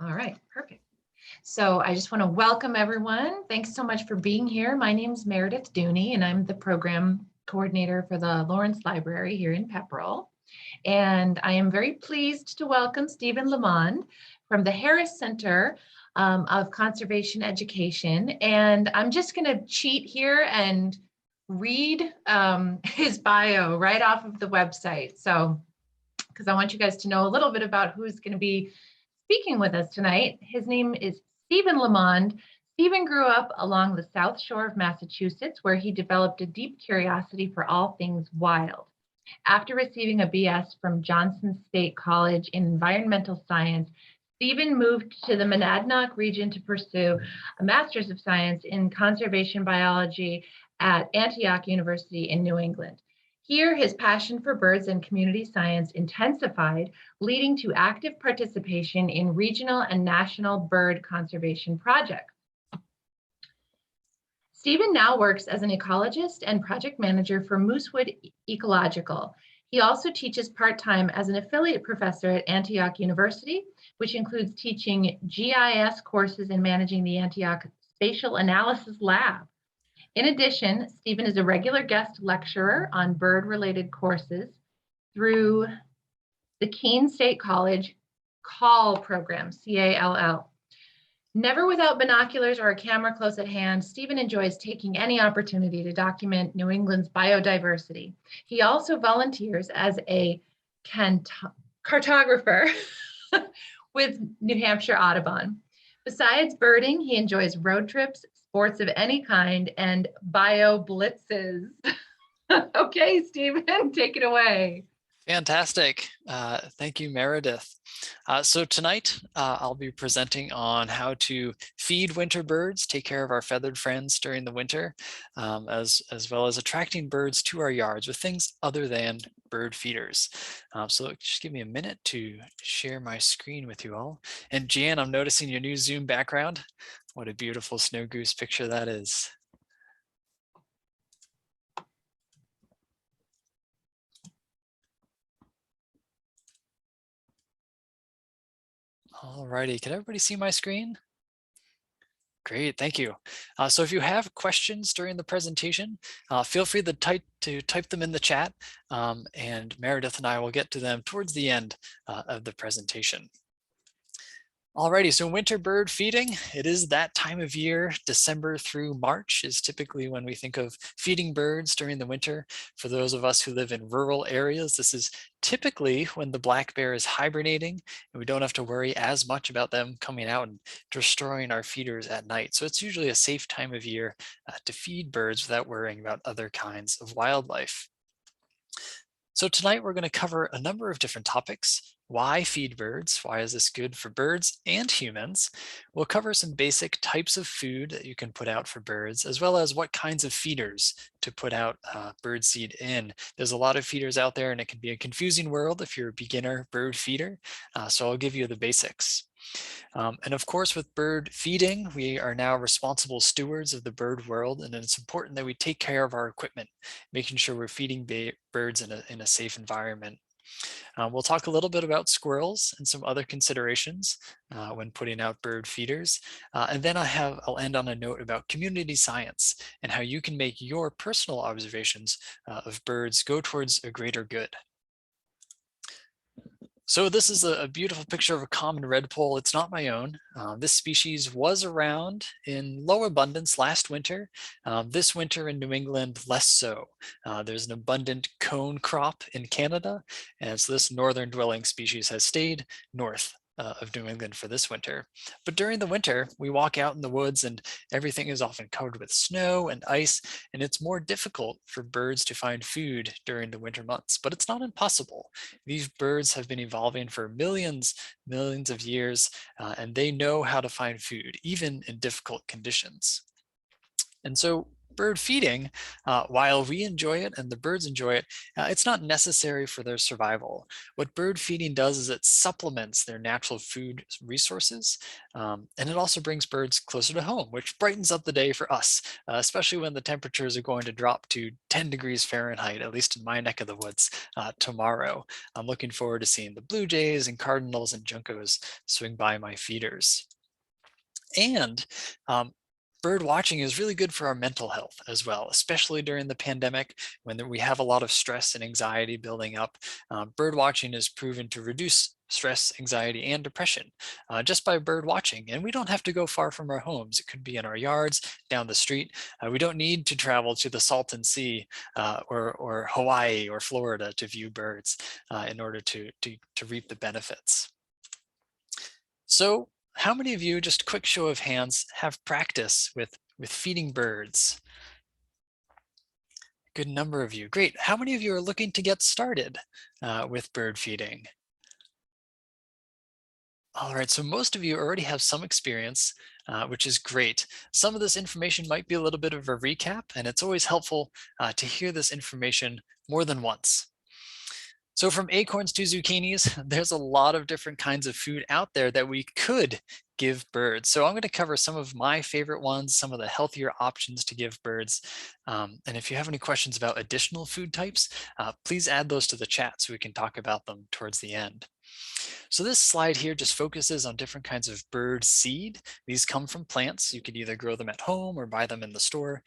All right, perfect. So I just want to welcome everyone. Thanks so much for being here. My name is Meredith Dooney, and I'm the program coordinator for the Lawrence Library here in Pepperell. And I am very pleased to welcome Steven Lamonde from the Harris Center of Conservation Education. And I'm just going to cheat here and read his bio right off of the website. So, because I want you guys to know a little bit about who's going to be speaking with us tonight. His name is Steven Lamonde. Steven grew up along the South Shore of Massachusetts, where he developed a deep curiosity for all things wild. After receiving a BS from Johnson State College in Environmental Science, Steven moved to the Monadnock region to pursue a Master's of Science in Conservation Biology at Antioch University in New England. Here, his passion for birds and community science intensified, leading to active participation in regional and national bird conservation projects. Steven now works as an ecologist and project manager for Moosewood Ecological. He also teaches part-time as an affiliate professor at Antioch University, which includes teaching GIS courses and managing the Antioch Spatial Analysis Lab. In addition, Steven is a regular guest lecturer on bird-related courses through the Keene State College CALL program, C-A-L-L. Never without binoculars or a camera close at hand, Steven enjoys taking any opportunity to document New England's biodiversity. He also volunteers as a cartographer with New Hampshire Audubon. Besides birding, he enjoys road trips, sports of any kind, and bio blitzes. Okay, Steven, take it away. Fantastic. Thank you, Meredith. So tonight, I'll be presenting on how to feed winter birds, take care of our feathered friends during the winter, as well as attracting birds to our yards with things other than bird feeders. So just give me a minute to share my screen with you all. And Jan, I'm noticing your new Zoom background. What a beautiful snow goose picture that is. Alrighty, can everybody see my screen? Great, thank you. So if you have questions during the presentation, feel free to type them in the chat, and Meredith and I will get to them towards the end of the presentation. Alrighty, so winter bird feeding, it is that time of year. December through March is typically when we think of feeding birds during the winter. For those of us who live in rural areas, this is typically when the black bear is hibernating, and we don't have to worry as much about them coming out and destroying our feeders at night. So it's usually a safe time of year to feed birds without worrying about other kinds of wildlife. So tonight we're going to cover a number of different topics. Why feed birds? Why is this good for birds and humans? We'll cover some basic types of food that you can put out for birds, as well as what kinds of feeders to put out bird seed in. There's a lot of feeders out there, and it can be a confusing world if you're a beginner bird feeder. So I'll give you the basics. And of course, with bird feeding, we are now responsible stewards of the bird world, and it's important that we take care of our equipment, making sure we're feeding birds in a safe environment. We'll talk a little bit about squirrels and some other considerations when putting out bird feeders. And then I'll end on a note about community science and how you can make your personal observations of birds go towards a greater good. So this is a beautiful picture of a common redpoll. It's not my own. This species was around in low abundance last winter. This winter in New England, less so. There's an abundant cone crop in Canada, and so this northern dwelling species has stayed north of New England for this winter. But during the winter, we walk out in the woods and everything is often covered with snow and ice, and it's more difficult for birds to find food during the winter months, but it's not impossible. These birds have been evolving for millions of years, and they know how to find food, even in difficult conditions. And so bird feeding, while we enjoy it and the birds enjoy it, it's not necessary for their survival. What bird feeding does is it supplements their natural food resources, and it also brings birds closer to home, which brightens up the day for us, especially when the temperatures are going to drop to 10 degrees Fahrenheit, at least in my neck of the woods, tomorrow. I'm looking forward to seeing the blue jays and cardinals and juncos swing by my feeders. And um, bird watching is really good for our mental health as well, especially during the pandemic when we have a lot of stress and anxiety building up. Bird watching is proven to reduce stress, anxiety, and depression just by bird watching. And we don't have to go far from our homes. It could be in our yards, down the street. We don't need to travel to the Salton Sea or Hawaii or Florida to view birds in order to reap the benefits. So how many of you, just quick show of hands, have practice with feeding birds? Good number of you. Great. How many of you are looking to get started with bird feeding? All right, so most of you already have some experience, which is great. Some of this information might be a little bit of a recap, and it's always helpful to hear this information more than once. So from acorns to zucchinis, there's a lot of different kinds of food out there that we could give birds. So I'm going to cover some of my favorite ones, some of the healthier options to give birds. And if you have any questions about additional food types, please add those to the chat so we can talk about them towards the end. So this slide here just focuses on different kinds of bird seed. These come from plants. You could either grow them at home or buy them in the store.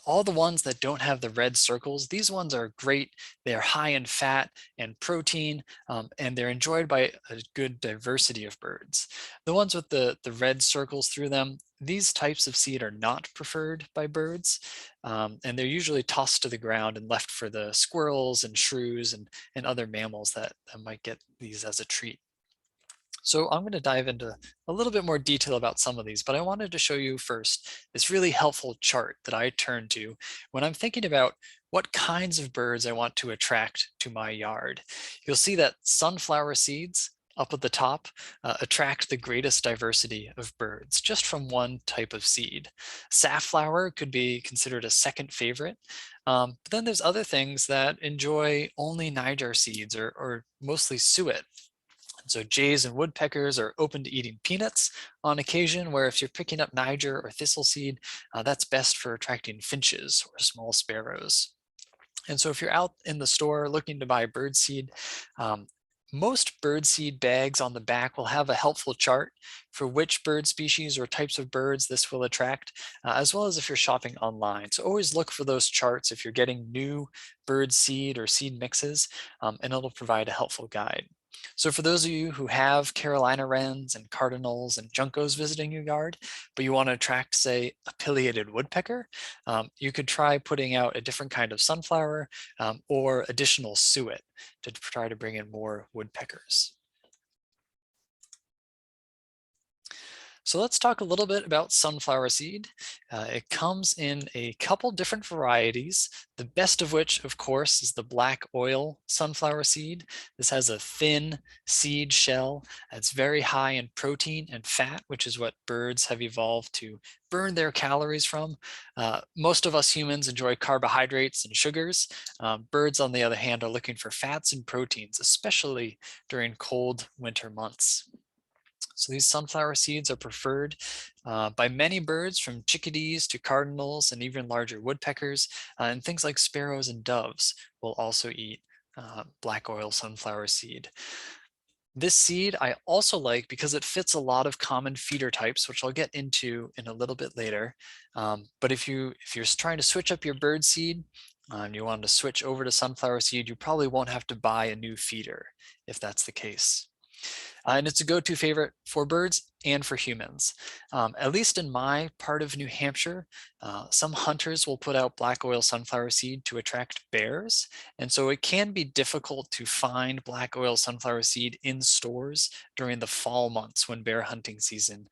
All the ones that don't have the red circles, these ones are great. They are high in fat and protein, and they're enjoyed by a good diversity of birds. The ones with the red circles through them, these types of seed are not preferred by birds, and they're usually tossed to the ground and left for the squirrels and shrews and other mammals that might get these as a treat. So I'm going to dive into a little bit more detail about some of these, but I wanted to show you first this really helpful chart that I turn to when I'm thinking about what kinds of birds I want to attract to my yard. You'll see that sunflower seeds up at the top attract the greatest diversity of birds just from one type of seed. Safflower could be considered a second favorite, but then there's other things that enjoy only Niger seeds or mostly suet. So jays and woodpeckers are open to eating peanuts on occasion, where if you're picking up Niger or thistle seed, that's best for attracting finches or small sparrows. And so if you're out in the store looking to buy bird seed, most bird seed bags on the back will have a helpful chart for which bird species or types of birds this will attract, as well as if you're shopping online. So always look for those charts if you're getting new bird seed or seed mixes, and it'll provide a helpful guide. So for those of you who have Carolina wrens and cardinals and juncos visiting your yard, but you want to attract, say, a pileated woodpecker, you could try putting out a different kind of sunflower or additional suet to try to bring in more woodpeckers. So let's talk a little bit about sunflower seed. It comes in a couple different varieties, the best of which, of course, is the black oil sunflower seed. This has a thin seed shell. It's very high in protein and fat, which is what birds have evolved to burn their calories from. Most of us humans enjoy carbohydrates and sugars. Birds, on the other hand, are looking for fats and proteins, especially during cold winter months. So these sunflower seeds are preferred by many birds, from chickadees to cardinals and even larger woodpeckers, and things like sparrows and doves will also eat black oil sunflower seed. This seed I also like because it fits a lot of common feeder types, which I'll get into in a little bit later. But if you're trying to switch up your bird seed, and you want to switch over to sunflower seed, you probably won't have to buy a new feeder if that's the case. And it's a go-to favorite for birds and for humans. At least in my part of New Hampshire, some hunters will put out black oil sunflower seed to attract bears. And so it can be difficult to find black oil sunflower seed in stores during the fall months when bear hunting season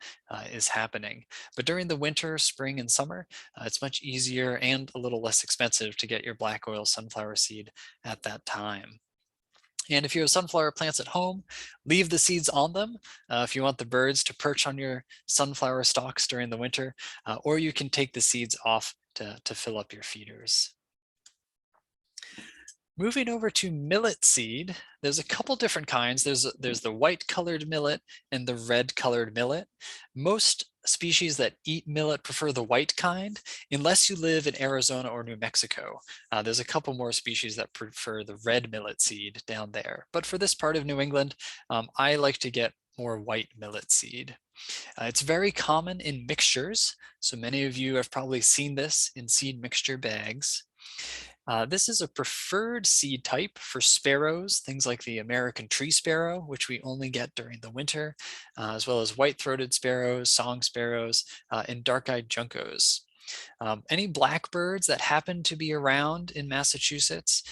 is happening. But during the winter, spring, and summer, it's much easier and a little less expensive to get your black oil sunflower seed at that time. And if you have sunflower plants at home, leave the seeds on them if you want the birds to perch on your sunflower stalks during the winter, or you can take the seeds off to fill up your feeders. Moving over to millet seed, there's a couple different kinds. There's the white colored millet and the red colored millet. Most species that eat millet prefer the white kind, unless you live in Arizona or New Mexico. There's a couple more species that prefer the red millet seed down there. But for this part of New England, I like to get more white millet seed. It's very common in mixtures. So many of you have probably seen this in seed mixture bags. This is a preferred seed type for sparrows, things like the American tree sparrow, which we only get during the winter, as well as white-throated sparrows, song sparrows, and dark-eyed juncos. Any blackbirds that happen to be around in Massachusetts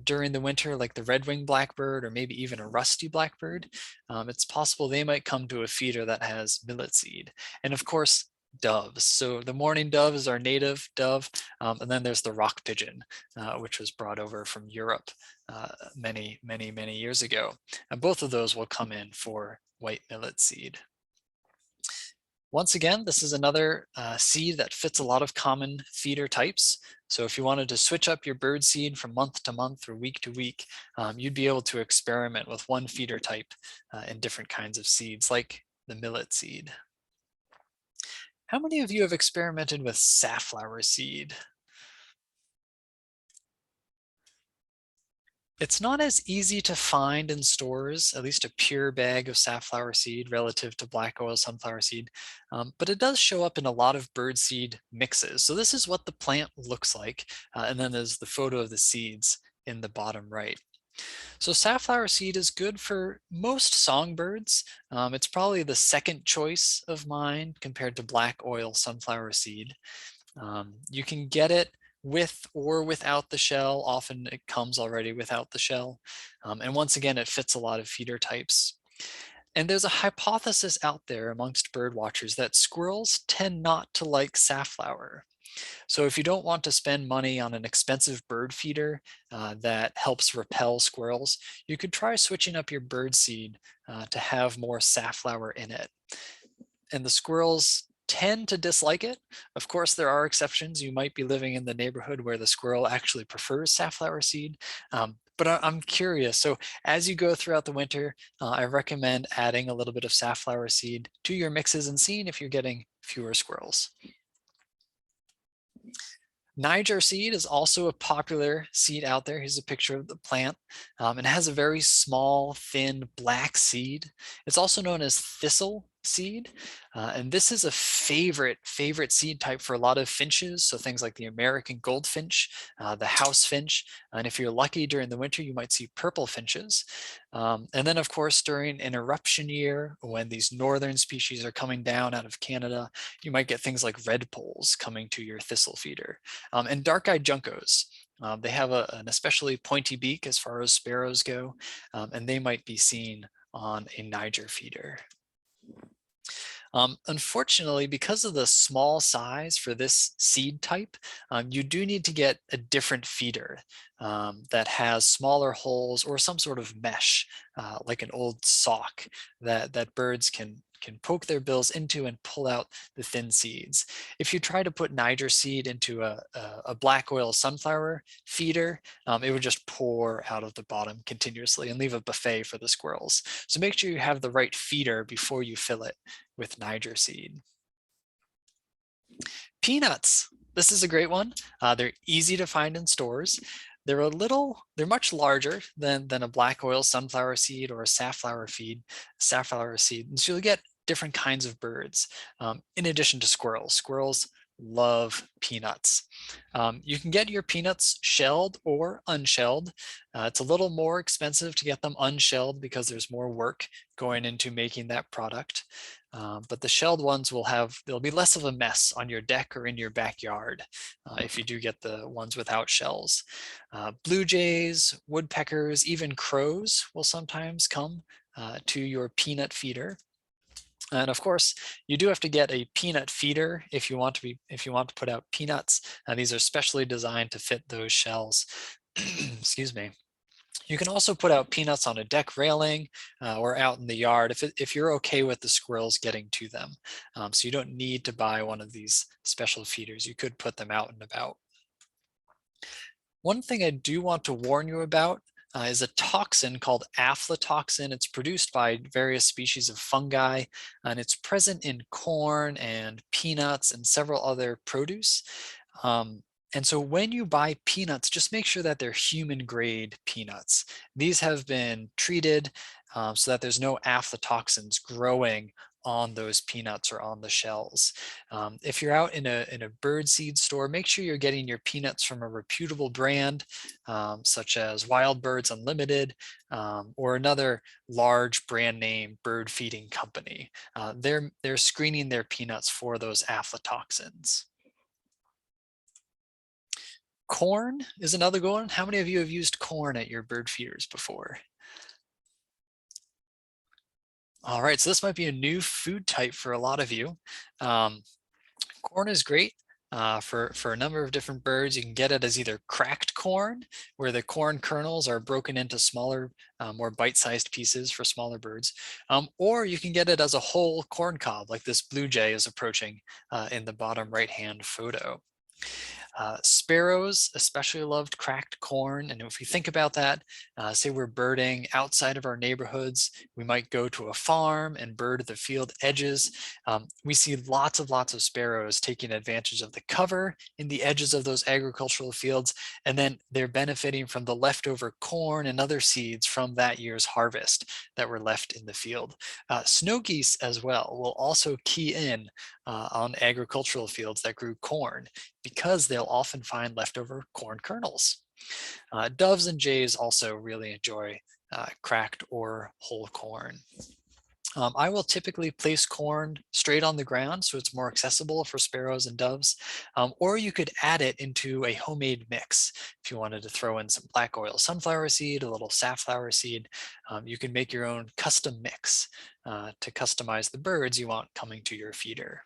during the winter, like the red-winged blackbird or maybe even a rusty blackbird, it's possible they might come to a feeder that has millet seed. And of course, doves. So the mourning dove is our native dove, and then there's the rock pigeon, which was brought over from Europe many years ago. And both of those will come in for white millet seed. Once again, this is another seed that fits a lot of common feeder types. So if you wanted to switch up your bird seed from month to month or week to week, you'd be able to experiment with one feeder type in different kinds of seeds, like the millet seed. How many of you have experimented with safflower seed? It's not as easy to find in stores, at least a pure bag of safflower seed relative to black oil sunflower seed, but it does show up in a lot of bird seed mixes. So this is what the plant looks like, and then there's the photo of the seeds in the bottom right. So safflower seed is good for most songbirds. It's probably the second choice of mine compared to black oil sunflower seed. You can get it with or without the shell. Often it comes already without the shell. And once again, it fits a lot of feeder types. And there's a hypothesis out there amongst bird watchers that squirrels tend not to like safflower. So if you don't want to spend money on an expensive bird feeder that helps repel squirrels, you could try switching up your bird seed to have more safflower in it. And the squirrels tend to dislike it. Of course, there are exceptions. You might be living in the neighborhood where the squirrel actually prefers safflower seed. But I'm curious. So as you go throughout the winter, I recommend adding a little bit of safflower seed to your mixes and seeing if you're getting fewer squirrels. Niger seed is also a popular seed out there. Here's a picture of the plant. It has a very small, thin, black seed. It's also known as thistle seed. And this is a favorite seed type for a lot of finches. So things like the American goldfinch, the house finch. And if you're lucky during the winter, you might see purple finches. And then of course, during an eruption year, when these northern species are coming down out of Canada, you might get things like redpolls coming to your thistle feeder. And dark-eyed juncos. They have an especially pointy beak as far as sparrows go, and they might be seen on a Niger feeder. Unfortunately, because of the small size for this seed type, you do need to get a different feeder that has smaller holes or some sort of mesh, like an old sock that birds can poke their bills into and pull out the thin seeds. If you try to put Niger seed into a black oil sunflower feeder, it would just pour out of the bottom continuously and leave a buffet for the squirrels. So make sure you have the right feeder before you fill it with Niger seed. Peanuts. This is a great one. They're easy to find in stores. They're much larger than a black oil sunflower seed or a safflower seed. And so you'll get different kinds of birds in addition to squirrels. Squirrels love peanuts. You can get your peanuts shelled or unshelled. It's a little more expensive to get them unshelled because there's more work going into making that product. But the shelled ones there'll be less of a mess on your deck or in your backyard if you do get the ones without shells. Blue jays, woodpeckers, even crows will sometimes come to your peanut feeder. And of course, you do have to get a peanut feeder if you want to put out peanuts. These are specially designed to fit those shells. Excuse me. You can also put out peanuts on a deck railing or out in the yard if you're okay with the squirrels getting to them. So you don't need to buy one of these special feeders. You could put them out and about. One thing I do want to warn you about is a toxin called aflatoxin. It's produced by various species of fungi, and it's present in corn and peanuts and several other produce. Um, and so when you buy peanuts, just make sure that they're human grade peanuts. These have been treated so that there's no aflatoxins growing on those peanuts or on the shells. If you're out in a bird seed store, make sure you're getting your peanuts from a reputable brand, such as Wild Birds Unlimited, or another large brand name bird feeding company. They're screening their peanuts for those aflatoxins. Corn is another good one. How many of you have used corn at your bird feeders before? All right, so this might be a new food type for a lot of you. Corn is great for a number of different birds. You can get it as either cracked corn, where the corn kernels are broken into smaller, more bite-sized pieces for smaller birds, or you can get it as a whole corn cob, like this blue jay is approaching in the bottom right-hand photo. Sparrows especially loved cracked corn. And if we think about that, say we're birding outside of our neighborhoods, we might go to a farm and bird the field edges. We see lots of sparrows taking advantage of the cover in the edges of those agricultural fields, and then they're benefiting from the leftover corn and other seeds from that year's harvest that were left in the field. Snow geese as well will also key in on agricultural fields that grew corn, because they'll often find leftover corn kernels. Doves and jays also really enjoy cracked or whole corn. I will typically place corn straight on the ground so it's more accessible for sparrows and doves, or you could add it into a homemade mix. If you wanted to throw in some black oil sunflower seed, a little safflower seed, you can make your own custom mix to customize the birds you want coming to your feeder.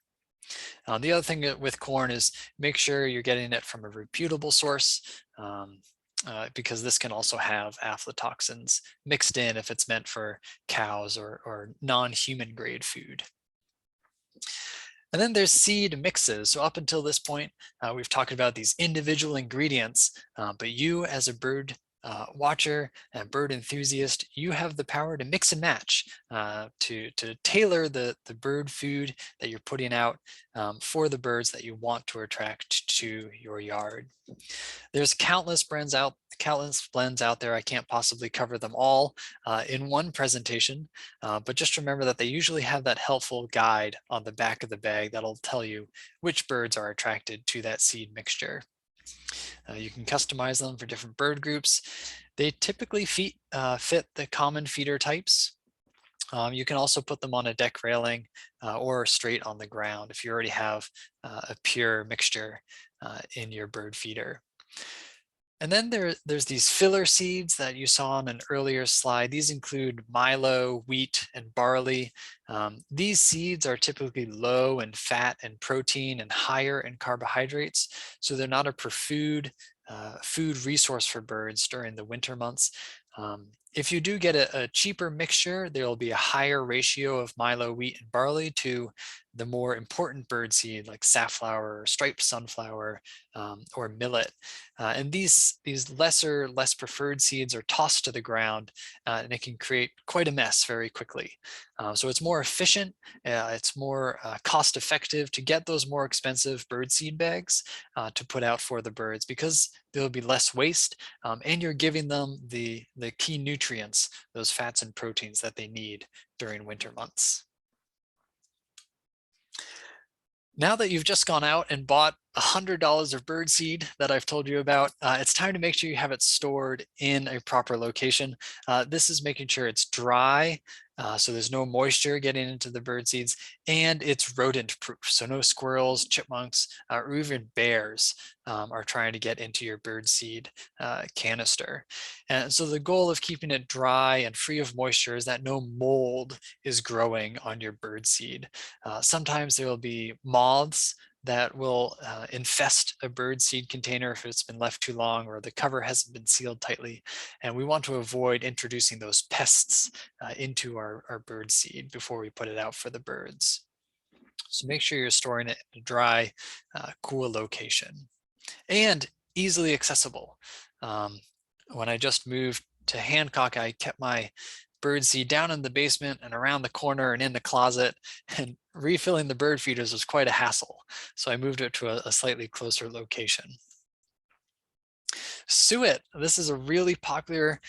The other thing with corn is make sure you're getting it from a reputable source, because this can also have aflatoxins mixed in if it's meant for cows or non-human grade food. And then there's seed mixes. So up until this point, we've talked about these individual ingredients, but you as a bird watcher and bird enthusiast, you have the power to mix and match, to tailor the bird food that you're putting out for the birds that you want to attract to your yard. There's countless blends out there. I can't possibly cover them all in one presentation, but just remember that they usually have that helpful guide on the back of the bag that'll tell you which birds are attracted to that seed mixture. You can customize them for different bird groups. They typically fit the common feeder types. You can also put them on a deck railing or straight on the ground if you already have a pure mixture in your bird feeder. And then there's these filler seeds that you saw on an earlier slide. These include milo, wheat, and barley. These seeds are typically low in fat and protein and higher in carbohydrates, so they're not a preferred food resource for birds during the winter months. If you do get a cheaper mixture, there will be a higher ratio of milo, wheat, and barley to the more important bird seed like safflower, or striped sunflower, or millet. And these lesser, less preferred seeds are tossed to the ground, and it can create quite a mess very quickly. So it's more efficient, it's more cost effective to get those more expensive bird seed bags to put out for the birds, because there'll be less waste, and you're giving them the key nutrients, those fats and proteins that they need during winter months. Now that you've just gone out and bought $100 of bird seed that I've told you about, it's time to make sure you have it stored in a proper location. This is making sure it's dry, so there's no moisture getting into the bird seeds, and it's rodent proof. So no squirrels, chipmunks, or even bears are trying to get into your bird seed canister. And so the goal of keeping it dry and free of moisture is that no mold is growing on your bird seed. Sometimes there will be moths that will infest a bird seed container if it's been left too long or the cover hasn't been sealed tightly. And we want to avoid introducing those pests into our bird seed before we put it out for the birds. So make sure you're storing it in a dry, cool location and easily accessible. When I just moved to Hancock, I kept my birdseed down in the basement and around the corner and in the closet, and refilling the bird feeders was quite a hassle. So I moved it to a slightly closer location. Suet, this is a really popular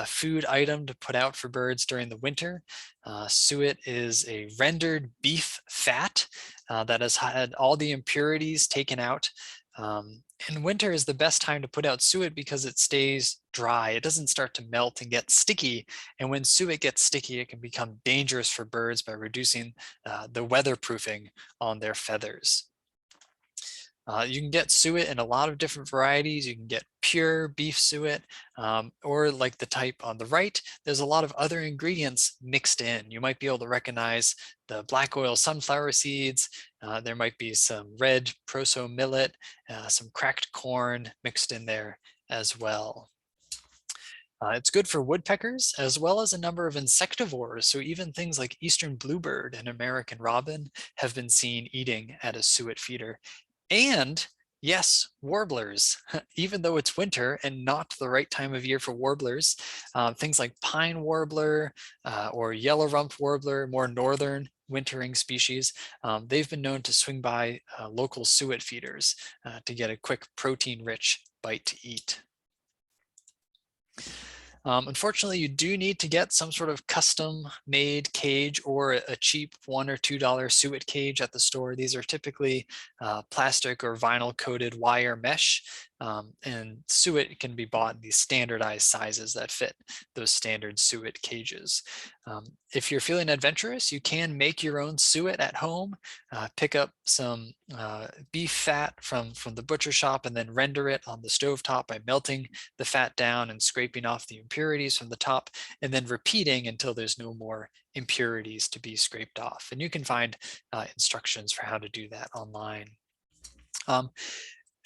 food item to put out for birds during the winter. Suet is a rendered beef fat that has had all the impurities taken out. And winter is the best time to put out suet because it stays dry. It doesn't start to melt and get sticky. And when suet gets sticky, it can become dangerous for birds by reducing the weatherproofing on their feathers. You can get suet in a lot of different varieties. You can get pure beef suet, or like the type on the right, there's a lot of other ingredients mixed in. You might be able to recognize the black oil sunflower seeds. There might be some red proso millet, some cracked corn mixed in there as well. It's good for woodpeckers as well as a number of insectivores. So even things like eastern bluebird and American robin have been seen eating at a suet feeder. And yes, warblers, even though it's winter and not the right time of year for warblers, things like pine warbler or yellow rump warbler, more northern wintering species, they've been known to swing by local suet feeders to get a quick protein-rich bite to eat. Unfortunately, you do need to get some sort of custom made cage or a cheap $1 or $2 suet cage at the store. These are typically plastic or vinyl coated wire mesh, and suet can be bought in these standardized sizes that fit those standard suet cages. If you're feeling adventurous, you can make your own suet at home, pick up some beef fat from the butcher shop and then render it on the stovetop by melting the fat down and scraping off the impurities from the top, and then repeating until there's no more impurities to be scraped off. And you can find instructions for how to do that online.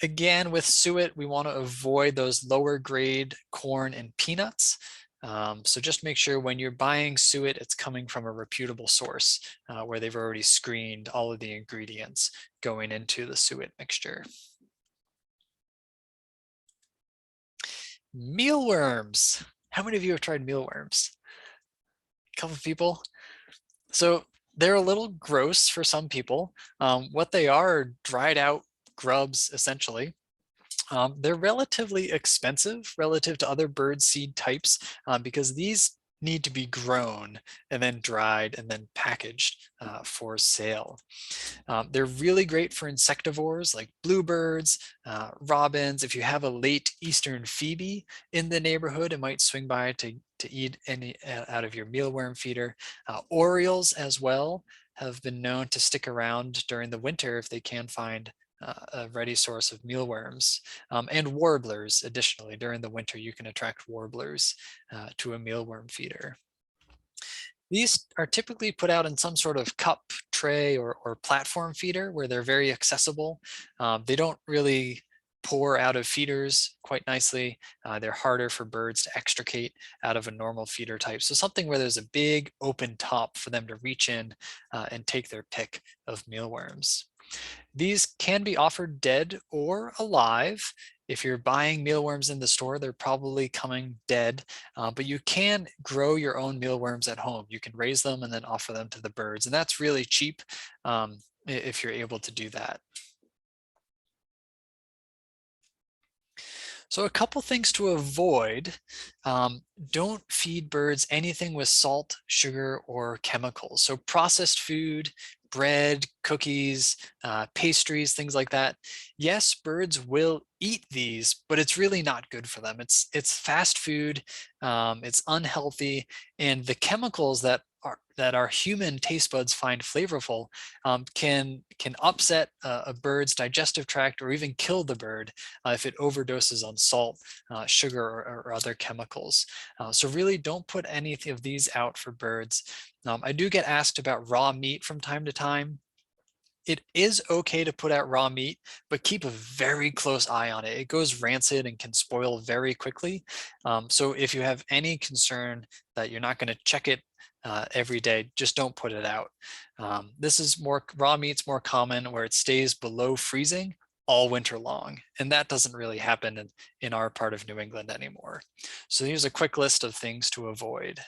Again, with suet, we want to avoid those lower grade corn and peanuts. So just make sure when you're buying suet, it's coming from a reputable source where they've already screened all of the ingredients going into the suet mixture. Mealworms. How many of you have tried mealworms? A couple of people. So they're a little gross for some people. What they are dried out grubs, essentially. They're relatively expensive relative to other bird seed types because these need to be grown and then dried and then packaged for sale. They're really great for insectivores like bluebirds, robins. If you have a late eastern phoebe in the neighborhood, it might swing by to eat any out of your mealworm feeder. Orioles as well have been known to stick around during the winter if they can find a ready source of mealworms, and warblers. Additionally, during the winter, you can attract warblers to a mealworm feeder. These are typically put out in some sort of cup, tray, or platform feeder where they're very accessible. They don't really pour out of feeders quite nicely. They're harder for birds to extricate out of a normal feeder type. So something where there's a big open top for them to reach in and take their pick of mealworms. These can be offered dead or alive. If you're buying mealworms in the store, they're probably coming dead, but you can grow your own mealworms at home. You can raise them and then offer them to the birds, and that's really cheap if you're able to do that. So a couple things to avoid. Don't feed birds anything with salt, sugar, or chemicals. So processed food, bread, cookies, pastries, things like that. Yes, birds will eat these, but it's really not good for them. It's fast food, it's unhealthy, and the chemicals that our human taste buds find flavorful can upset a bird's digestive tract or even kill the bird if it overdoses on salt, sugar, or other chemicals. So really don't put any of these out for birds. I do get asked about raw meat from time to time. It is okay to put out raw meat, but keep a very close eye on it. It goes rancid and can spoil very quickly. So if you have any concern that you're not going to check it every day, just don't put it out. This is more raw meat's more common where it stays below freezing all winter long, and that doesn't really happen in our part of New England anymore. So here's a quick list of things to avoid.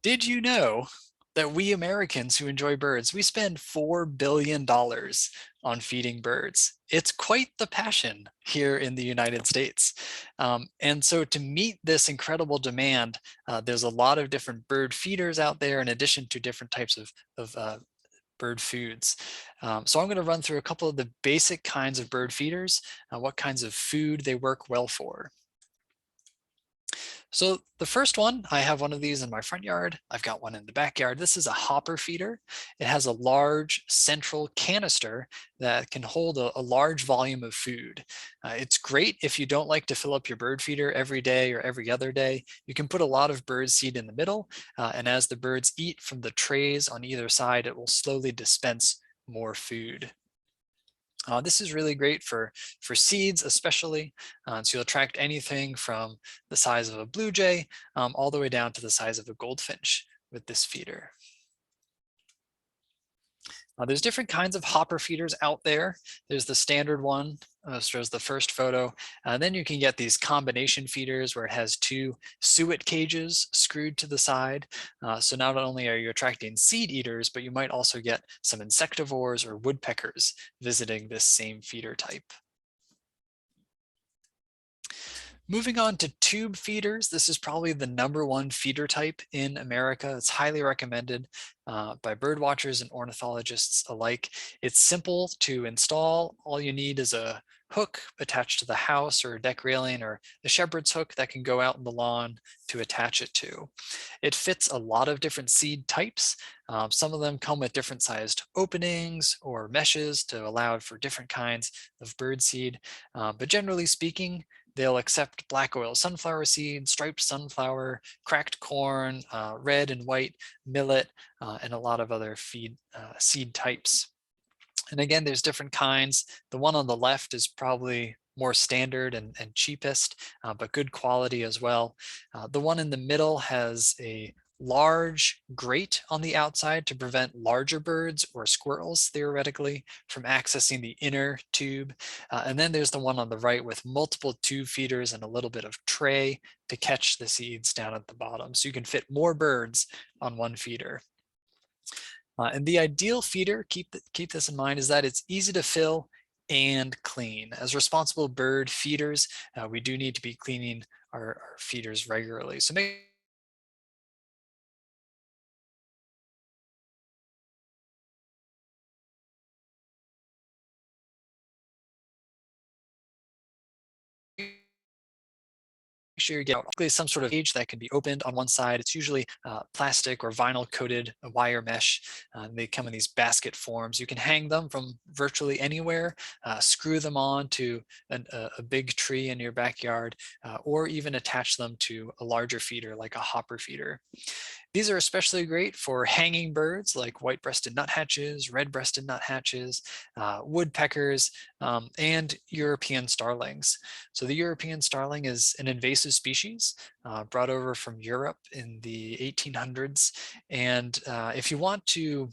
Did you know that we Americans who enjoy birds, we spend $4 billion on feeding birds? It's quite the passion here in the United States. And so to meet this incredible demand, there's a lot of different bird feeders out there in addition to different types of bird foods. So I'm going to run through a couple of the basic kinds of bird feeders, what kinds of food they work well for. So the first one, I have one of these in my front yard. I've got one in the backyard. This is a hopper feeder. It has a large central canister that can hold a large volume of food. It's great if you don't like to fill up your bird feeder every day or every other day. You can put a lot of bird seed in the middle, and as the birds eat from the trays on either side, it will slowly dispense more food. This is really great for seeds especially. So you'll attract anything from the size of a blue jay all the way down to the size of a goldfinch with this feeder. There's different kinds of hopper feeders out there. There's the standard one, shows the first photo. Then you can get these combination feeders where it has two suet cages screwed to the side. So not only are you attracting seed eaters, but you might also get some insectivores or woodpeckers visiting this same feeder type. Moving on to tube feeders, this is probably the #1 feeder type in America. It's highly recommended by bird watchers and ornithologists alike. It's simple to install. All you need is a hook attached to the house or a deck railing or a shepherd's hook that can go out in the lawn to attach it to. It fits a lot of different seed types. Some of them come with different sized openings or meshes to allow for different kinds of bird seed. But generally speaking, they'll accept black oil sunflower seed, striped sunflower, cracked corn, red and white millet, and a lot of other seed types. And again, there's different kinds. The one on the left is probably more standard and cheapest, but good quality as well. The one in the middle has a large grate on the outside to prevent larger birds or squirrels theoretically from accessing the inner tube. And then there's the one on the right with multiple tube feeders and a little bit of tray to catch the seeds down at the bottom. So you can fit more birds on one feeder. And the ideal feeder, keep this in mind, is that it's easy to fill and clean. As responsible bird feeders, we do need to be cleaning our feeders regularly. So make sure you get some sort of cage that can be opened on one side. It's usually plastic or vinyl coated wire mesh. They come in these basket forms. You can hang them from virtually anywhere, screw them on to a big tree in your backyard, or even attach them to a larger feeder like a hopper feeder. These are especially great for hanging birds like white-breasted nuthatches, red-breasted nuthatches, woodpeckers, and European starlings. So the European starling is an invasive species brought over from Europe in the 1800s. And if you want to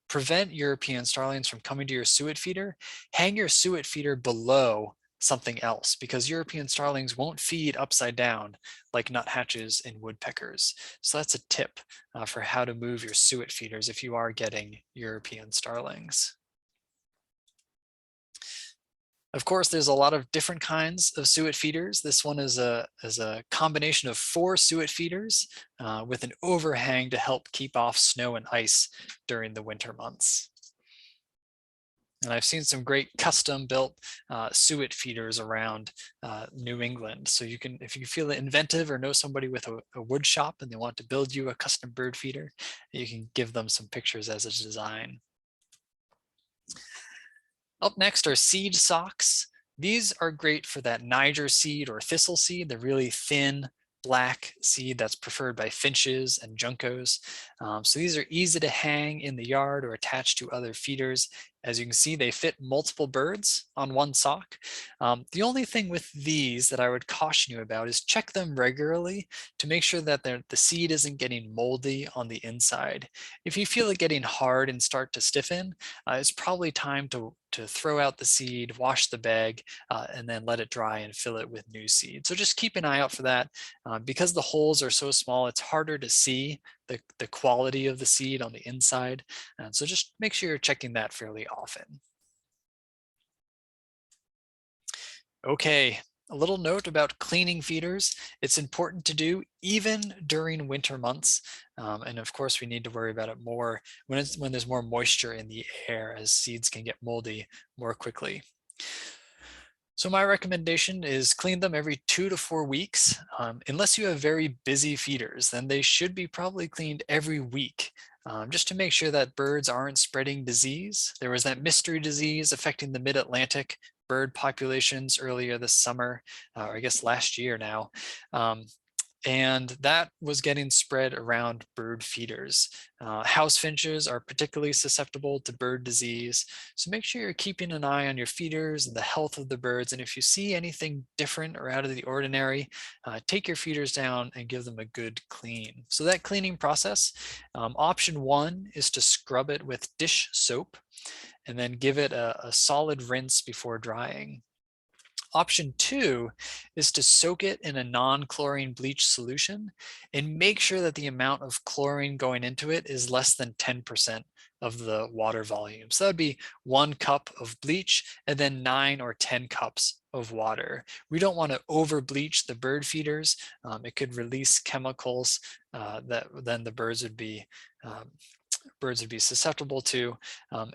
prevent European starlings from coming to your suet feeder, hang your suet feeder below something else because European starlings won't feed upside down like nuthatches and woodpeckers. So that's a tip for how to move your suet feeders if you are getting European starlings. Of course, there's a lot of different kinds of suet feeders. This one is a combination of 4 suet feeders with an overhang to help keep off snow and ice during the winter months. And I've seen some great custom built suet feeders around New England. So you can, if you feel inventive or know somebody with a wood shop and they want to build you a custom bird feeder, you can give them some pictures as a design. Up next are seed socks. These are great for that Niger seed or thistle seed, the really thin black seed that's preferred by finches and juncos. So these are easy to hang in the yard or attach to other feeders. As you can see, they fit multiple birds on one sock. The only thing with these that I would caution you about is check them regularly to make sure that the seed isn't getting moldy on the inside. If you feel it getting hard and start to stiffen, it's probably time to throw out the seed, wash the bag, and then let it dry and fill it with new seed. So just keep an eye out for that. Because the holes are so small, it's harder to see the quality of the seed on the inside. And so just make sure you're checking that fairly often. Okay, a little note about cleaning feeders. It's important to do even during winter months. And of course, we need to worry about it more when there's more moisture in the air, as seeds can get moldy more quickly. So my recommendation is clean them every 2 to 4 weeks. Unless you have very busy feeders, then they should be probably cleaned every week, just to make sure that birds aren't spreading disease. There was that mystery disease affecting the mid-Atlantic bird populations earlier this summer, or I guess last year now. And that was getting spread around bird feeders. House finches are particularly susceptible to bird disease, so make sure you're keeping an eye on your feeders and the health of the birds. And if you see anything different or out of the ordinary, take your feeders down and give them a good clean. So that cleaning process, option 1 is to scrub it with dish soap and then give it a solid rinse before drying. Option 2 is to soak it in a non-chlorine bleach solution and make sure that the amount of chlorine going into it is less than 10% of the water volume. So that would be 1 cup of bleach and then 9 or 10 cups of water. We don't want to over bleach the bird feeders. It could release chemicals that then the birds would be susceptible to,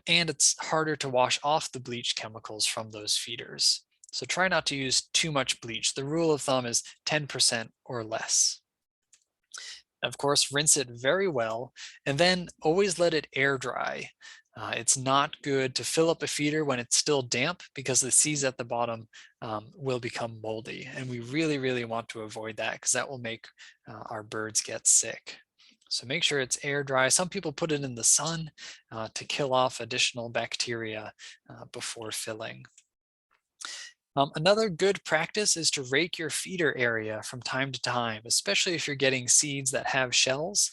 and it's harder to wash off the bleach chemicals from those feeders. So try not to use too much bleach. The rule of thumb is 10% or less. Of course, rinse it very well and then always let it air dry. It's not good to fill up a feeder when it's still damp because the seeds at the bottom will become moldy. And we really, really want to avoid that because that will make our birds get sick. So make sure it's air dry. Some people put it in the sun to kill off additional bacteria before filling. Another good practice is to rake your feeder area from time to time, especially if you're getting seeds that have shells.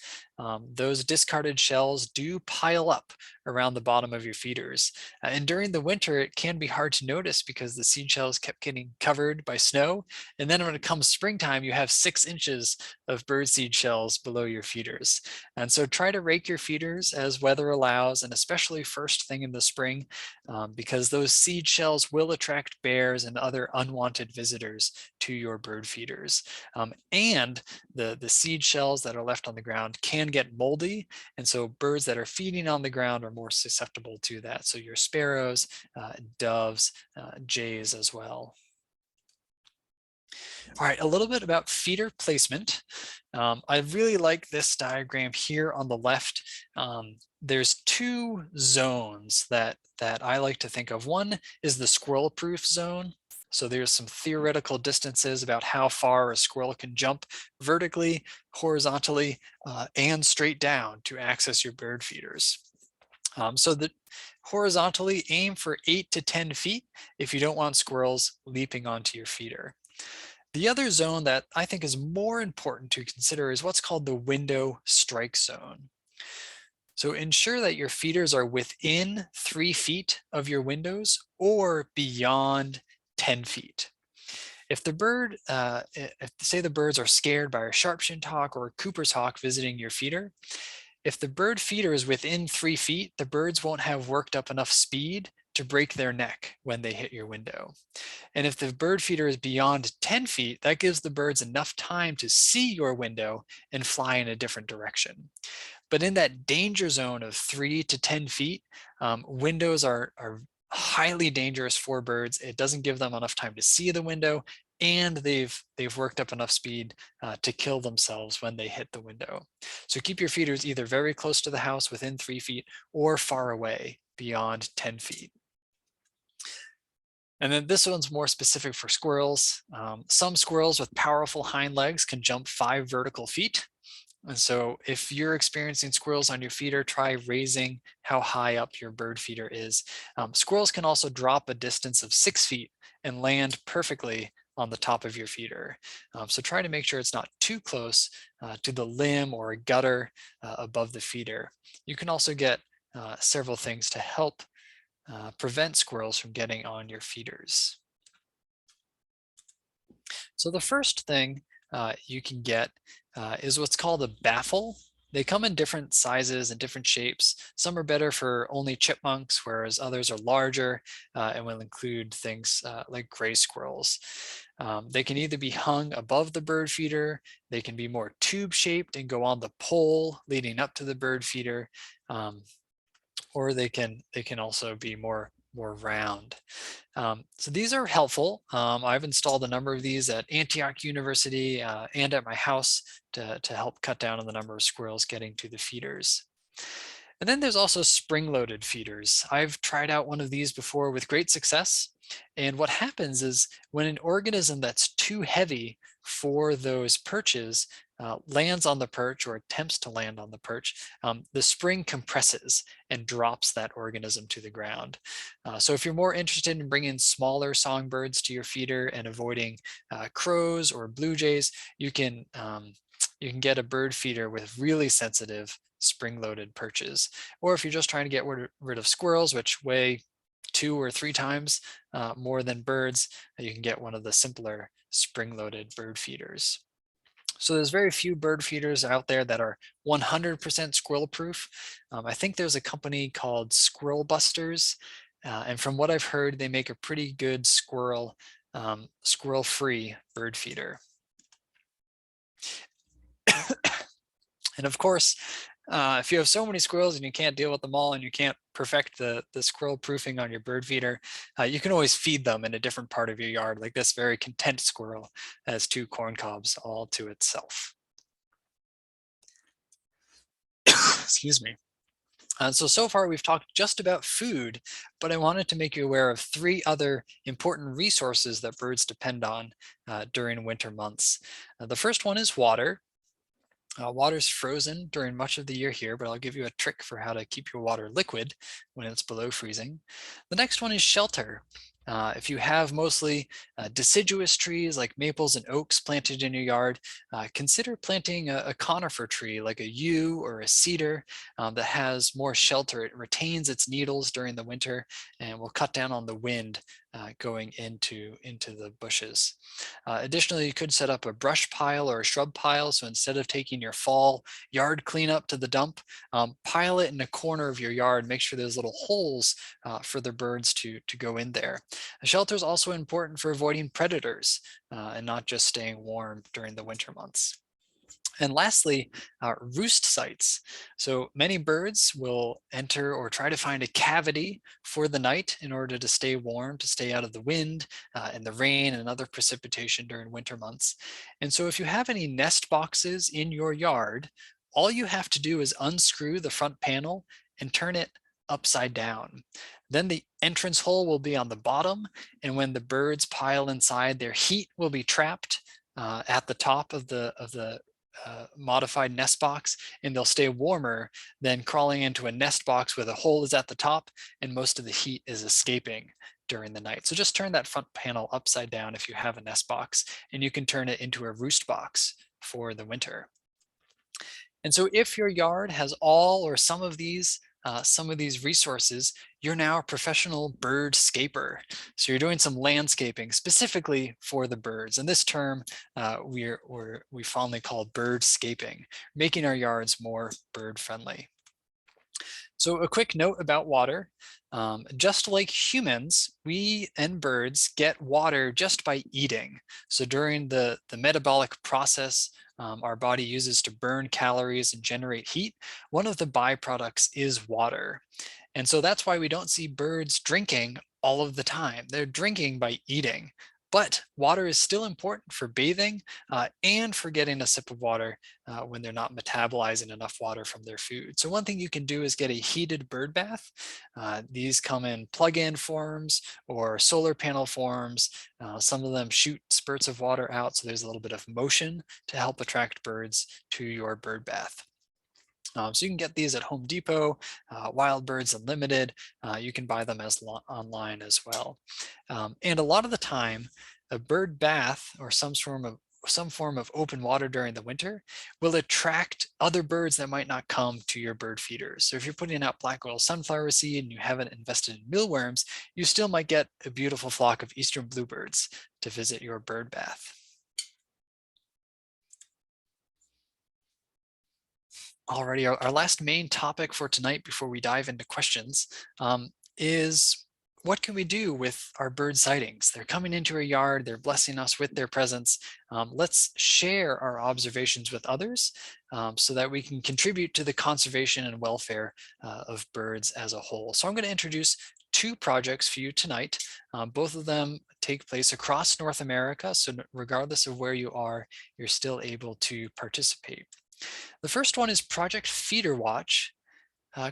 Those discarded shells do pile up around the bottom of your feeders. And during the winter, it can be hard to notice because the seed shells kept getting covered by snow. And then when it comes springtime, you have 6 inches of birdseed shells below your feeders. And so try to rake your feeders as weather allows, and especially first thing in the spring, because those seed shells will attract bears and other unwanted visitors to your bird feeders. And the seed shells that are left on the ground can get moldy, and so birds that are feeding on the ground are more susceptible to that. So your sparrows, doves, jays as well. All right, a little bit about feeder placement. I really like this diagram here on the left. There's 2 zones that I like to think of. One is the squirrel-proof zone. So there's some theoretical distances about how far a squirrel can jump vertically, horizontally, and straight down to access your bird feeders. So the horizontally aim for 8 to 10 feet if you don't want squirrels leaping onto your feeder. The other zone that I think is more important to consider is what's called the window strike zone. So ensure that your feeders are within 3 feet of your windows or beyond 10 feet. If the bird, say the birds are scared by a sharp-shinned hawk or a Cooper's hawk visiting your feeder, if the bird feeder is within 3 feet, the birds won't have worked up enough speed to break their neck when they hit your window. And if the bird feeder is beyond 10 feet, that gives the birds enough time to see your window and fly in a different direction. But in that danger zone of 3 to 10 feet, windows are highly dangerous for birds. It doesn't give them enough time to see the window, and they've worked up enough speed to kill themselves when they hit the window. So keep your feeders either very close to the house within 3 feet or far away beyond 10 feet. And then this one's more specific for squirrels. Some squirrels with powerful hind legs can jump 5 vertical feet. And so if you're experiencing squirrels on your feeder, try raising how high up your bird feeder is. Squirrels can also drop a distance of 6 feet and land perfectly on the top of your feeder. So try to make sure it's not too close to the limb or a gutter above the feeder. You can also get several things to help prevent squirrels from getting on your feeders. So the first thing you can get is what's called a baffle. They come in different sizes and different shapes. Some are better for only chipmunks, whereas others are larger and will include things like gray squirrels. They can either be hung above the bird feeder, they can be more tube shaped and go on the pole leading up to the bird feeder, or they can also be more round. So these are helpful. I've installed a number of these at Antioch University and at my house to help cut down on the number of squirrels getting to the feeders. And then there's also spring-loaded feeders. I've tried out one of these before with great success. And what happens is when an organism that's too heavy for those perches lands on the perch or attempts to land on the perch, the spring compresses and drops that organism to the ground. So if you're more interested in bringing smaller songbirds to your feeder and avoiding crows or blue jays, you can get a bird feeder with really sensitive spring-loaded perches. Or if you're just trying to get rid of squirrels, which weigh 2 or 3 times more than birds, you can get one of the simpler spring-loaded bird feeders. So there's very few bird feeders out there that are 100% squirrel proof. I think there's a company called Squirrel Busters, and from what I've heard, they make a pretty good squirrel-free bird feeder. And of course, if you have so many squirrels and you can't deal with them all and you can't perfect the squirrel proofing on your bird feeder, you can always feed them in a different part of your yard. Like this very content squirrel has 2 corn cobs all to itself. Excuse me. So far we've talked just about food, but I wanted to make you aware of 3 other important resources that birds depend on during winter months. The first one is water. Water's frozen during much of the year here, but I'll give you a trick for how to keep your water liquid when it's below freezing. The next one is shelter. If you have mostly deciduous trees like maples and oaks planted in your yard, consider planting a conifer tree like a yew or a cedar that has more shelter. It retains its needles during the winter and will cut down on the wind going into the bushes. Additionally, you could set up a brush pile or a shrub pile. So instead of taking your fall yard cleanup to the dump, pile it in a corner of your yard. Make sure there's little holes for the birds to go in there. A shelter is also important for avoiding predators and not just staying warm during the winter months. And lastly, roost sites. So many birds will enter or try to find a cavity for the night in order to stay warm, to stay out of the wind and the rain and other precipitation during winter months. And so if you have any nest boxes in your yard, all you have to do is unscrew the front panel and turn it upside down. Then the entrance hole will be on the bottom, and when the birds pile inside, their heat will be trapped at the top of the modified nest box, and they'll stay warmer than crawling into a nest box where the hole is at the top and most of the heat is escaping during the night. So just turn that front panel upside down if you have a nest box, and you can turn it into a roost box for the winter. And so if your yard has all or some of these resources, you're now a professional bird scaper. So you're doing some landscaping specifically for the birds. And this term we fondly call bird scaping, making our yards more bird friendly. So a quick note about water. Just like humans, we and birds get water just by eating. So during the metabolic process our body uses to burn calories and generate heat, one of the byproducts is water. And so that's why we don't see birds drinking all of the time. They're drinking by eating. But water is still important for bathing and for getting a sip of water when they're not metabolizing enough water from their food. So one thing you can do is get a heated bird bath. These come in plug-in forms or solar panel forms. Some of them shoot spurts of water out, so there's a little bit of motion to help attract birds to your bird bath. So you can get these at Home Depot, Wild Birds Unlimited. You can buy them online as well. And a lot of the time, a bird bath or some form of open water during the winter will attract other birds that might not come to your bird feeders. So if you're putting out black oil sunflower seed and you haven't invested in mealworms, you still might get a beautiful flock of eastern bluebirds to visit your bird bath. Alrighty, our last main topic for tonight before we dive into questions is what can we do with our bird sightings? They're coming into our yard, they're blessing us with their presence. Let's share our observations with others so that we can contribute to the conservation and welfare of birds as a whole. So I'm going to introduce two projects for you tonight. Both of them take place across North America, so regardless of where you are, you're still able to participate. The first one is Project FeederWatch.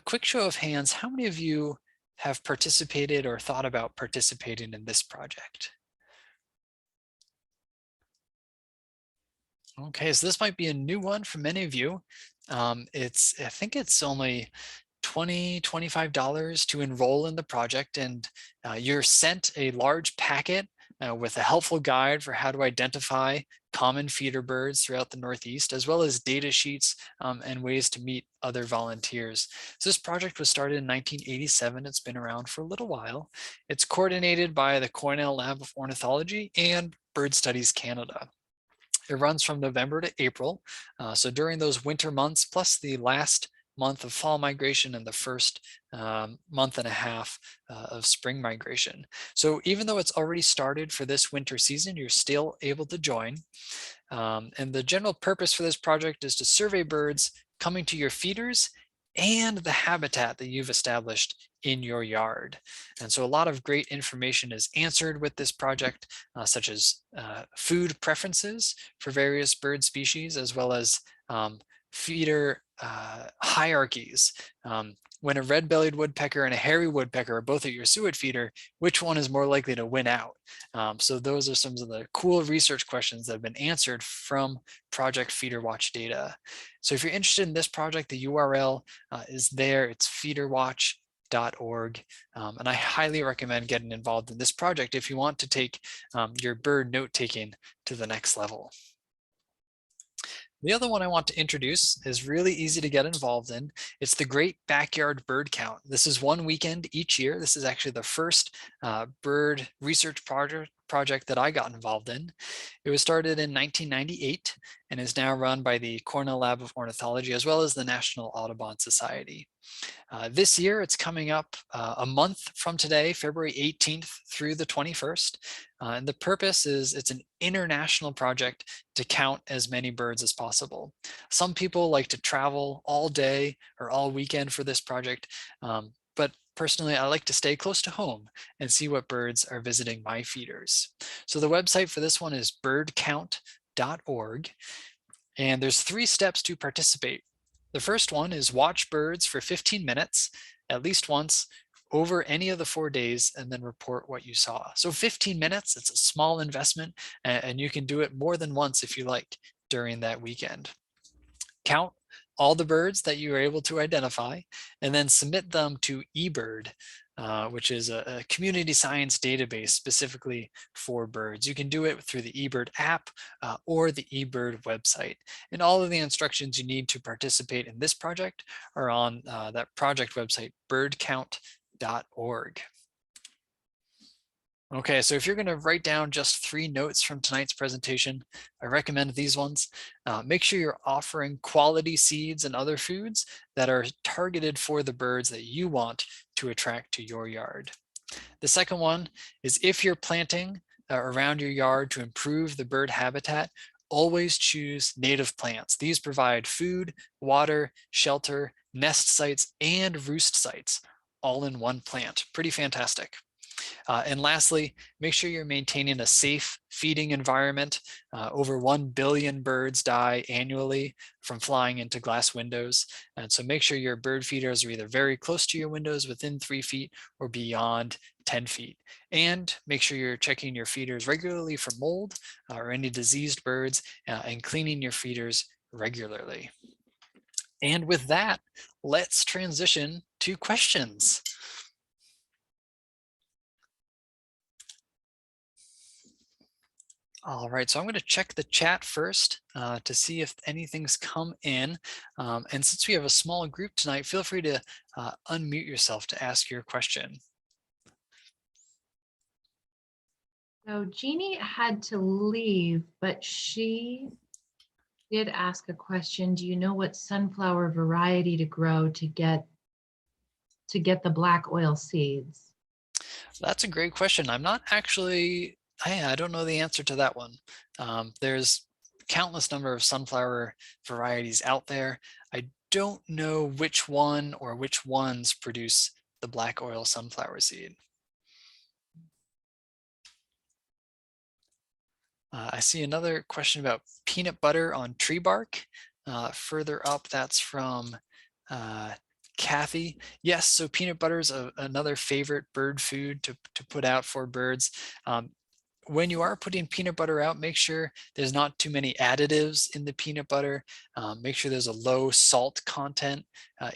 Quick show of hands, how many of you have participated or thought about participating in this project? Okay, so this might be a new one for many of you. I think it's only $25 to enroll in the project, and you're sent a large packet with a helpful guide for how to identify common feeder birds throughout the Northeast, as well as data sheets and ways to meet other volunteers. So this project was started in 1987. It's been around for a little while. It's coordinated by the Cornell Lab of Ornithology and Bird Studies Canada. It runs from November to April. So during those winter months, plus the last month of fall migration and the first month and a half of spring migration. So even though it's already started for this winter season, you're still able to join. And the general purpose for this project is to survey birds coming to your feeders and the habitat that you've established in your yard. And so a lot of great information is answered with this project, such as food preferences for various bird species, as well as feeder hierarchies. When a red-bellied woodpecker and a hairy woodpecker are both at your suet feeder, which one is more likely to win out? So those are some of the cool research questions that have been answered from Project FeederWatch data. So if you're interested in this project, the URL is there. It's FeederWatch.org. And I highly recommend getting involved in this project if you want to take your bird note-taking to the next level. The other one I want to introduce is really easy to get involved in. It's the Great Backyard Bird Count. This is one weekend each year. This is actually the first bird research project that I got involved in. It was started in 1998 and is now run by the Cornell Lab of Ornithology as well as the National Audubon Society. This year, it's coming up a month from today, February 18th through the 21st. And the purpose is it's an international project to count as many birds as possible. Some people like to travel all day or all weekend for this project, but personally, I like to stay close to home and see what birds are visiting my feeders. So the website for this one is birdcount.org, and there's 3 steps to participate. The first one is watch birds for 15 minutes, at least once, over any of the 4 days, and then report what you saw. So 15 minutes, it's a small investment, and you can do it more than once if you like during that weekend. Count all the birds that you are able to identify, and then submit them to eBird, which is a community science database specifically for birds. You can do it through the eBird app or the eBird website. And all of the instructions you need to participate in this project are on that project website, birdcount.org. Okay, so if you're going to write down just 3 notes from tonight's presentation, I recommend these ones. Make sure you're offering quality seeds and other foods that are targeted for the birds that you want to attract to your yard. The second one is if you're planting around your yard to improve the bird habitat, always choose native plants. These provide food, water, shelter, nest sites, and roost sites all in one plant. Pretty fantastic. And lastly, make sure you're maintaining a safe feeding environment. Over 1 billion birds die annually from flying into glass windows. And so make sure your bird feeders are either very close to your windows within 3 feet or beyond 10 feet. And make sure you're checking your feeders regularly for mold or any diseased birds and cleaning your feeders regularly. And with that, let's transition to questions. All right, so I'm going to check the chat first to see if anything's come in. And since we have a small group tonight, feel free to unmute yourself to ask your question. So Jeannie had to leave, but she did ask a question. Do you know what sunflower variety to grow to get the black oil seeds? That's a great question. I'm not actually, I don't know the answer to that one. There's countless number of sunflower varieties out there. I don't know which one or which ones produce the black oil sunflower seed. I see another question about peanut butter on tree bark. Further up, that's from Kathy. Yes, so peanut butter is another favorite bird food to put out for birds. When you are putting peanut butter out, make sure there's not too many additives in the peanut butter. Make sure there's a low salt content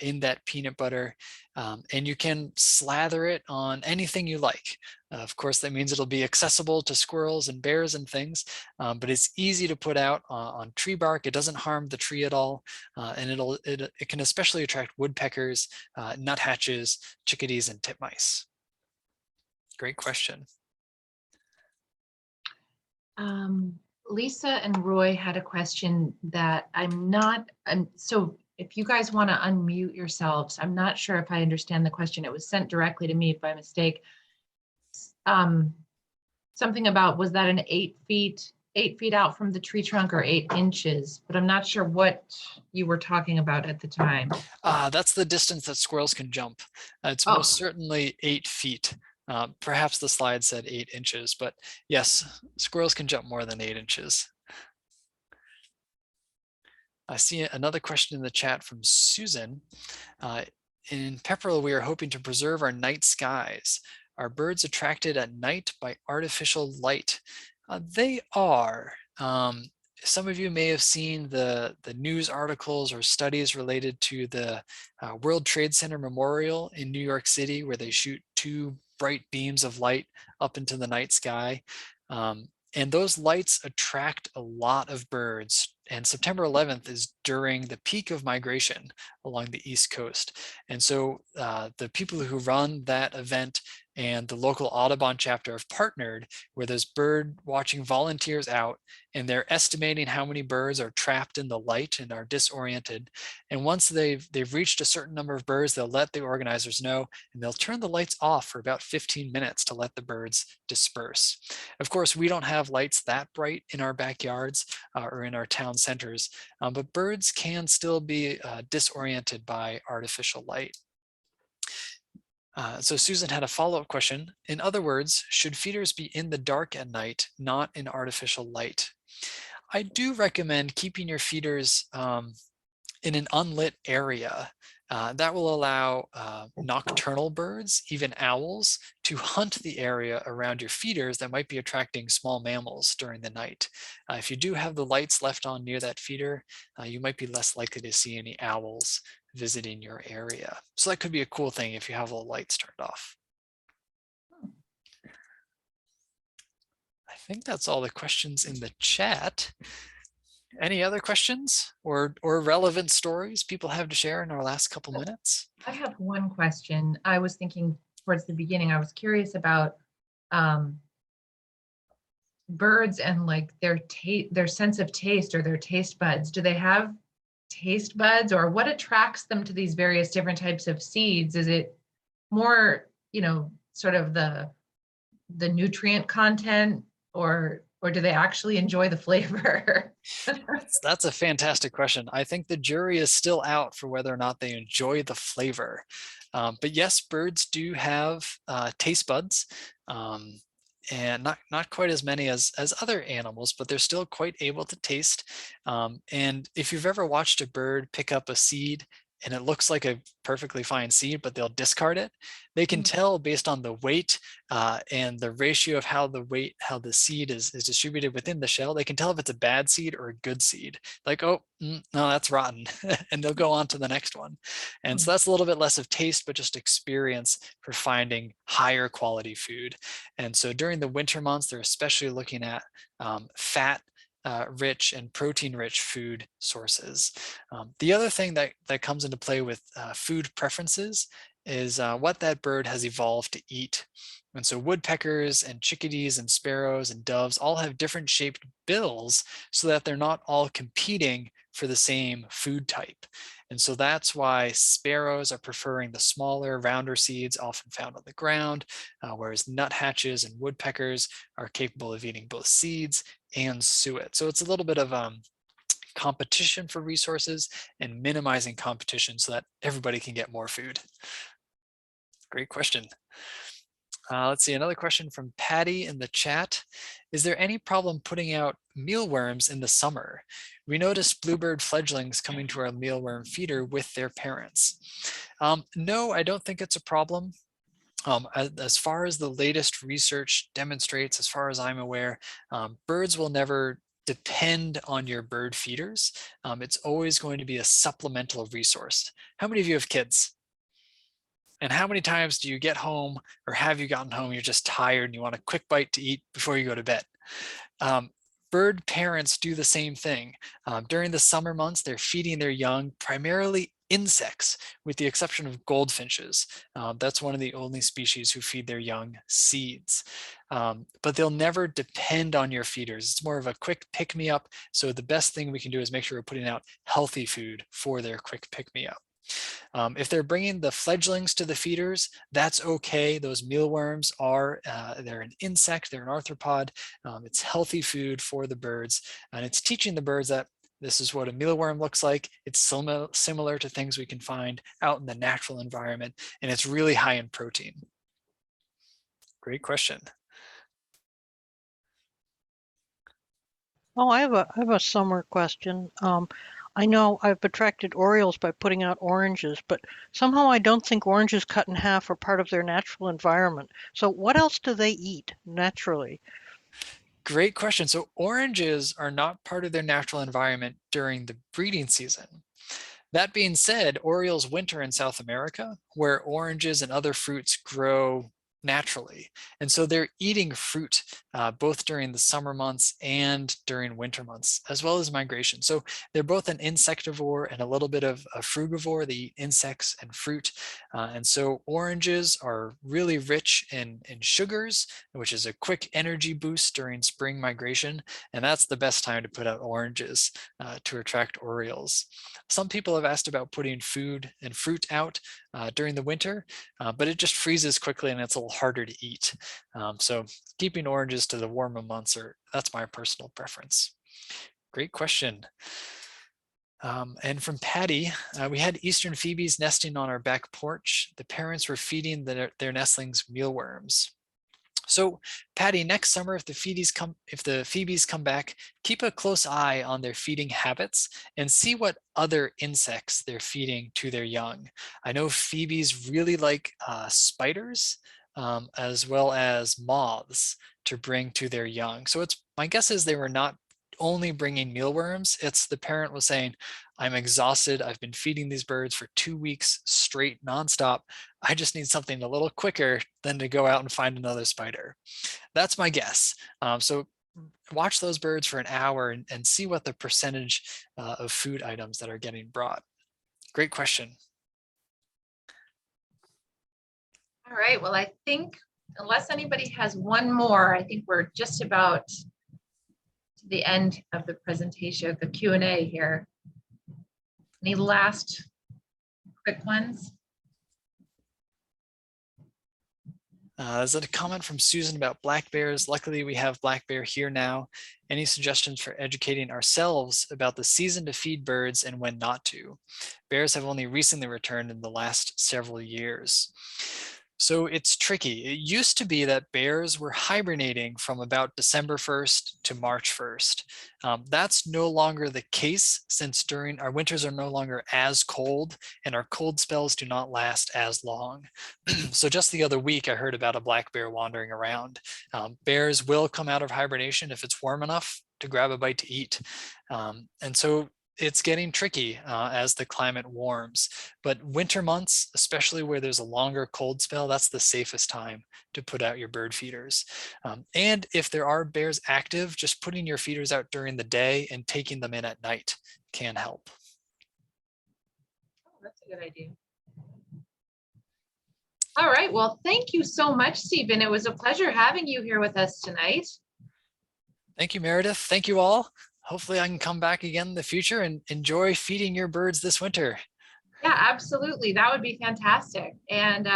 in that peanut butter. And you can slather it on anything you like. Of course, that means it'll be accessible to squirrels and bears and things, but it's easy to put out on tree bark. It doesn't harm the tree at all. And it can especially attract woodpeckers, nuthatches, chickadees, and titmice. Great question. Lisa and Roy had a question that so if you guys want to unmute yourselves, I'm not sure if I understand the question. It was sent directly to me by mistake. Something about, was that an 8 feet out from the tree trunk or 8 inches, but I'm not sure what you were talking about at the time. That's the distance that squirrels can jump. It's most certainly 8 feet. Perhaps the slide said 8 inches, but yes, squirrels can jump more than 8 inches. I see another question in the chat from Susan. In Pepperell, we are hoping to preserve our night skies. Are birds attracted at night by artificial light? They are. Some of you may have seen the news articles or studies related to the World Trade Center Memorial in New York City, where they shoot 2 bright beams of light up into the night sky. And those lights attract a lot of birds. And September 11th is during the peak of migration along the East Coast. And so the people who run that event and the local Audubon chapter have partnered where there's bird watching volunteers out, and they're estimating how many birds are trapped in the light and are disoriented. And once they've reached a certain number of birds, they'll let the organizers know, and they'll turn the lights off for about 15 minutes to let the birds disperse. Of course, we don't have lights that bright in our backyards or in our town centers, but birds can still be disoriented by artificial light. So Susan had a follow-up question. In other words, should feeders be in the dark at night, not in artificial light? I do recommend keeping your feeders in an unlit area. That will allow nocturnal birds, even owls, to hunt the area around your feeders that might be attracting small mammals during the night. If you do have the lights left on near that feeder, you might be less likely to see any owls visiting your area. So that could be a cool thing if you have all the lights turned off. I think that's all the questions in the chat. Any other questions or relevant stories people have to share in our last couple minutes? I have one question. I was thinking towards the beginning, I was curious about birds and like their sense of taste or their taste buds. Do they have taste buds, or what attracts them to these various different types of seeds? Is it more, sort of the nutrient content, or do they actually enjoy the flavor? That's a fantastic question. I think the jury is still out for whether or not they enjoy the flavor. But yes, birds do have taste buds. And not quite as many as other animals, but they're still quite able to taste. And if you've ever watched a bird pick up a seed and it looks like a perfectly fine seed, but they'll discard it, they can tell based on the weight and the ratio of how the seed is distributed within the shell. They can tell if it's a bad seed or a good seed. Like, oh, no, that's rotten. And they'll go on to the next one. And so that's a little bit less of taste, but just experience for finding higher quality food. And so during the winter months, they're especially looking at fat rich and protein rich food sources. The other thing that comes into play with food preferences is what that bird has evolved to eat. And so woodpeckers and chickadees and sparrows and doves all have different shaped bills so that they're not all competing for the same food type. And so that's why sparrows are preferring the smaller, rounder seeds often found on the ground, whereas nuthatches and woodpeckers are capable of eating both seeds and suet. So it's a little bit of competition for resources and minimizing competition so that everybody can get more food. Great question. Let's see, another question from Patty in the chat. Is there any problem putting out mealworms in the summer? We noticed bluebird fledglings coming to our mealworm feeder with their parents. No, I don't think it's a problem. As far as the latest research demonstrates, as far as I'm aware, birds will never depend on your bird feeders. It's always going to be a supplemental resource. How many of you have kids? And how many times do you get home, or have you gotten home, you're just tired and you want a quick bite to eat before you go to bed? Bird parents do the same thing. During the summer months, they're feeding their young primarily insects, with the exception of goldfinches. That's one of the only species who feed their young seeds. But they'll never depend on your feeders. It's more of a quick pick-me-up. So the best thing we can do is make sure we're putting out healthy food for their quick pick-me-up. If they're bringing the fledglings to the feeders, that's okay. Those mealworms are, they're an insect, they're an arthropod. It's healthy food for the birds, and it's teaching the birds that this is what a mealworm looks like. It's similar to things we can find out in the natural environment, and it's really high in protein. Great question. Oh, I have a summer question. I know I've attracted orioles by putting out oranges, but somehow I don't think oranges cut in half are part of their natural environment. So what else do they eat naturally? Great question. So oranges are not part of their natural environment during the breeding season. That being said, orioles winter in South America, where oranges and other fruits grow naturally. And so they're eating fruit both during the summer months and during winter months, as well as migration. So they're both an insectivore and a little bit of a frugivore. They eat insects and fruit. And so oranges are really rich in sugars, which is a quick energy boost during spring migration. And that's the best time to put out oranges to attract orioles. Some people have asked about putting food and fruit out during the winter, but it just freezes quickly and it's a little harder to eat. So keeping oranges to the warmer months, that's my personal preference. Great question. And from Patty, we had eastern phoebes nesting on our back porch. The parents were feeding their nestlings mealworms. So Patty, next summer, if the phoebes come back, keep a close eye on their feeding habits and see what other insects they're feeding to their young. I know phoebes really like spiders, as well as moths to bring to their young. So my guess is they were not only bringing mealworms. It's the parent was saying, I'm exhausted. I've been feeding these birds for 2 weeks straight nonstop. I just need something a little quicker than to go out and find another spider. That's my guess. So watch those birds for an hour and see what the percentage of food items that are getting brought. Great question. All right, well, I think unless anybody has one more, I think we're just about to the end of the presentation, the Q&A here. Any last quick ones? There's a comment from Susan about black bears. Luckily, we have black bear here now. Any suggestions for educating ourselves about the season to feed birds and when not to? Bears have only recently returned in the last several years. So it's tricky. It used to be that bears were hibernating from about December 1st to March 1st. That's no longer the case since during our winters are no longer as cold and our cold spells do not last as long. So just the other week, I heard about a black bear wandering around. Bears will come out of hibernation if it's warm enough to grab a bite to eat. And so it's getting tricky as the climate warms, but winter months, especially where there's a longer cold spell, that's the safest time to put out your bird feeders. And if there are bears active, just putting your feeders out during the day and taking them in at night can help. Oh, that's a good idea. All right, well, thank you so much, Stephen. It was a pleasure having you here with us tonight. Thank you, Meredith. Thank you all. Hopefully I can come back again in the future and enjoy feeding your birds this winter. Yeah, absolutely. That would be fantastic. And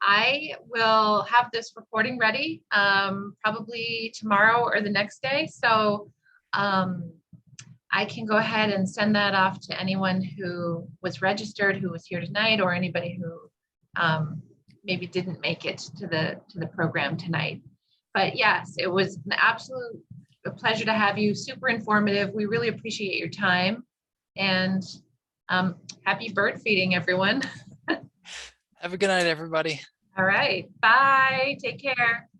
I will have this recording ready probably tomorrow or the next day. So I can go ahead and send that off to anyone who was registered, who was here tonight, or anybody who maybe didn't make it to the program tonight. But yes, it was an absolute pleasure to have you. Super informative. We really appreciate your time, and happy bird feeding, everyone. Have a good night, everybody. All right. Bye. Take care.